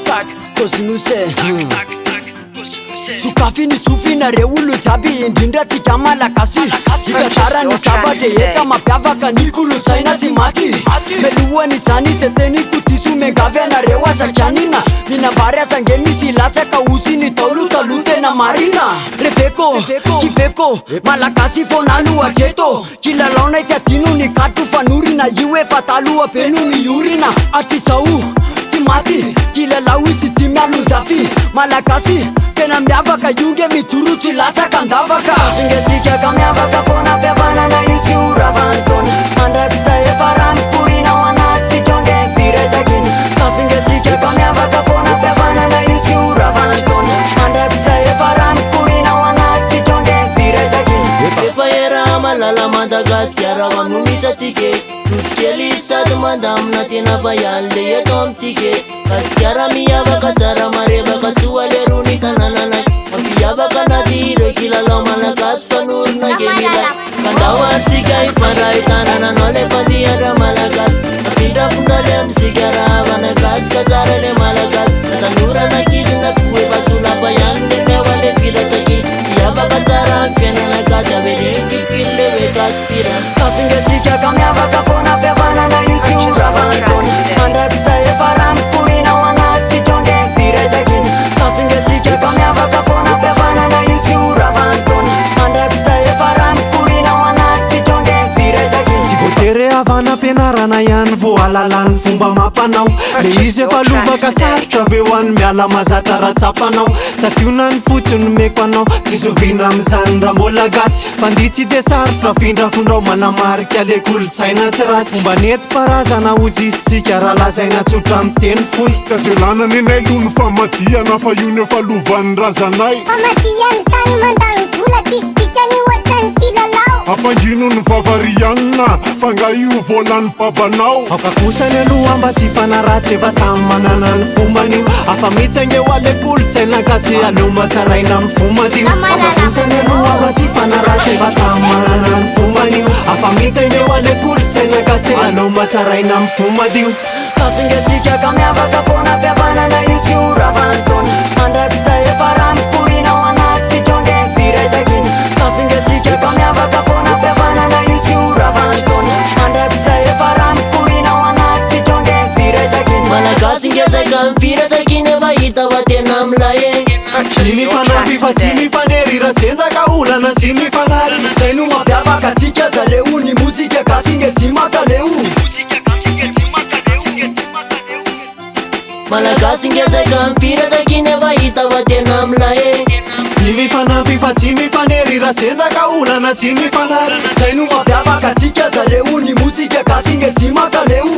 Tak kosinuse sukafini sufina reulu tabi indindra tika malakasi ikatarani savate eka mapiavaka nikulu tsaina timati meluani sani seteni kutisu megavena rewa sakyanina minavaria sangemisi latsaka usini taulutalute na marina refeko chifeko malakasi fonalua jeto kilalaona ityatinu ni katu fanuri na iwe fatalua penu ni yurina atisau mati kilalau isi timialunzafi malakasi tena miavaka yunge mituruti lataka ndavaka singetika kamiavaka fona vyavana na yutura vantoni mandrakisa efaram kuina wanati jonge pirezakini kasingetika kamiavaka fona vyavana na yutura vantoni mandrakisa efaram kuina wanati jonge pirezakini efaera malala Madagaskara wanumita tike Nuskielisa madam na tena vayalle ye tom tike Kaskara miya katara mareva kasuale runi kananana Mafiya bakana tiro kila loma na kasfanur na gemila Kandawa tika ifarai tanana nole pandia ra malakas Afinda fundale msigara vana katara le malakas Natanura na kizina kuwe basula bayande mewale fila taki Yaba katara pena na kaza berenki pille we kaspira kasingetika kamiavaka fona vyavana na yutura vantoni mandrakisa efaram kuina wanati jonge pirezakini kasingetika kamiavaka fona vyavana na yutura vantoni mandrakisa efaram kuina wanati jonge pirezakini sivotere avana penarana yan voalalan fomba mampanao le izy efa lovaka sarotra be hoany miala mazatra ratsapanao sationany fotsiny meko anao tsy sovina amizany ra mbola gasy fanditsy de sarotra findrafondrao manamarika le kolotsaina tsy ratsy fomba neti-parazana ozy izy tsika raha lazaina tsotra miteny foy tsy azelana nenay lony famadiana fa io ny efa lovan'ny razanay famadiany zany mandalo vola tsisy dikany ohatrany kilalao ampangino ny vavarianina fanga io volan'ny babanao akakosany aloha mba tsy fanaratsy efa samy manana ny fomanio afa mitsange ho ale kolotsaina kasy alomba tsaraina amin'ny fomadio akakosany aloha mba tsy fanaratsy efa samy manana ny fomanio afa mitsange ho ale kolotsaina kasy alomba tsaraina amin'ny fomadio kasingetika kamiavaka fona vyavana na yutura vantoni mandrakisa efaram kuina wanati jonge pirezakini kasingetika kamiavaka fona vyavana na yutura vantoni mandrakisa efaram kuina wanati jonge pirezakini Malakasi ngezaka mfirazakini vahita vatena mlaye tsy mifanampy fa tsy mifanerira sendraka olana tsy mifanary zay no mampiavaka tsika zaleu ny mozika kasinge tsy makaleu Malakasi ngezaka mfirazakini vahita vatena mlaye tsy mifanampy fa tsy mifanerira sendraka olana tsy mifanary zay no mampiavaka tsika zaleu ny mozika kasinge tsy makaleu